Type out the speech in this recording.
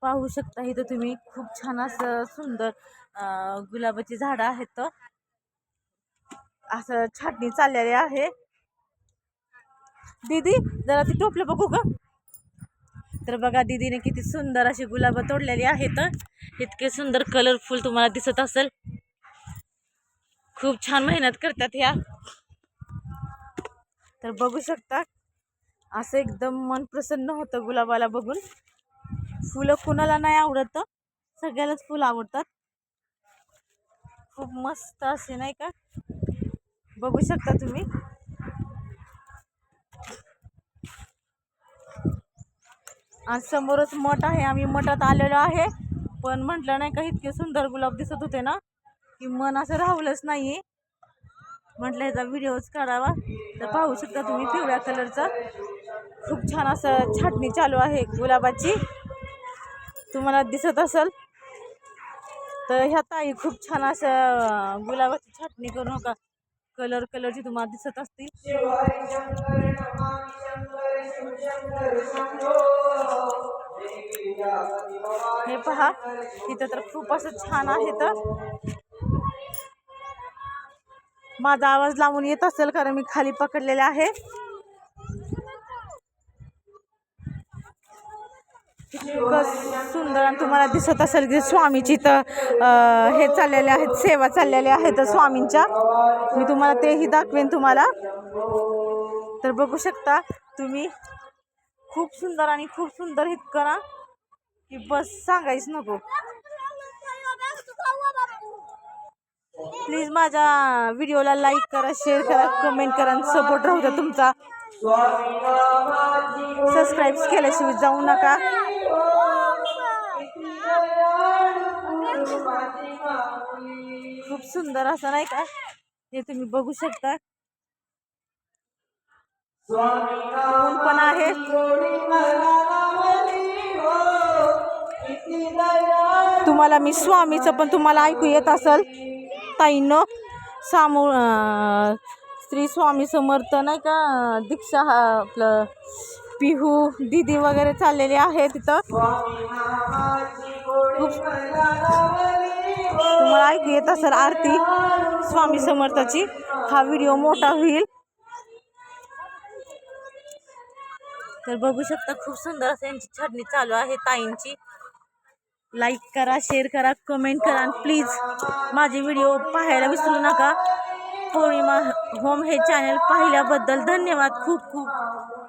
पाहू शकता इथं तुम्ही खूप छान असं सुंदर गुलाबाची झाडं आहेत. असं छाटणी चाललेली आहे. दीदी जरा ती टोपलं बघू का. तर बघा दीदीने किती सुंदर अशी गुलाब तोडलेली आहेत. इतके सुंदर कलरफुल तुम्हाला दिसत असेल. खूप छान मेहनत करतात ह्या. तर बघू शकता असं एकदम मन प्रसन्न होतं गुलाबाला बघून. फुलं कुणाला नाही आवडत, सगळ्यालाच फुलं आवडतात. खूप मस्त असे नाही का, बघू शकता तुम्ही. आज समोरच मठ आहे, आम्ही मठात आलेलो आहे. पण म्हटलं नाही का इतके सुंदर गुलाब दिसत होते ना की मन असं राहवलंच नाही. म्हटलं ह्याचा व्हिडिओच काढावा. तर पाहू शकता तुम्ही पिवळ्या कलरचा खूप छान असं छाटणी चालू आहे गुलाबाची, तुम्हाला दिसत असेल. तर ह्या ताई खूप छान असं गुलाबाची छाटणी करू नका, कलरची तुम्हाला दिसत असतील. हे पहा इथं तर खूप असं छान आहे. तर माझा आवाज लावून येत असेल कारण मी खाली पकडलेले आहे. सुंदर आणि तुम्हाला दिसत असेल की स्वामीची तर हे चाललेले आहेत, सेवा चाललेल्या आहेत स्वामींच्या. मी तुम्हाला तेही दाखवेन तुम्हाला. तर बघू शकता तुम्ही खूप सुंदर आणि खूप सुंदर इतकं ना की बस सांगायच नको. प्लीज माझ्या व्हिडिओला लाईक करा, शेअर करा, कमेंट करा आणि सपोर्ट राहू द्या तुमचा. सबस्क्राईब केल्याशिवाय जाऊ नका. खूप सुंदर असं नाही का हे तुम्ही बघू शकता. ऊन पण आहे. तुम्हाला मी स्वामीचं पण तुम्हाला ऐकू येत असेल ताईंनो. श्री स्वामी समर्थ नाही का दीक्षा आपलं पिहू दीदी वगैरे चाललेले आहे तिथं. तुम्हाला ऐकू येत असेल आरती स्वामी समर्थाची. हा व्हिडिओ मोठा होईल. तर बघू शकता खूप सुंदर असं यांची छाटणी चालू आहे ताईंची. लाईक करा, शेअर करा, कमेंट करा आणि प्लीज माझे व्हिडिओ पाहायला विसरू नका. पौर्णिमा होम हे चॅनल पाहिल्याबद्दल धन्यवाद खूप खूप.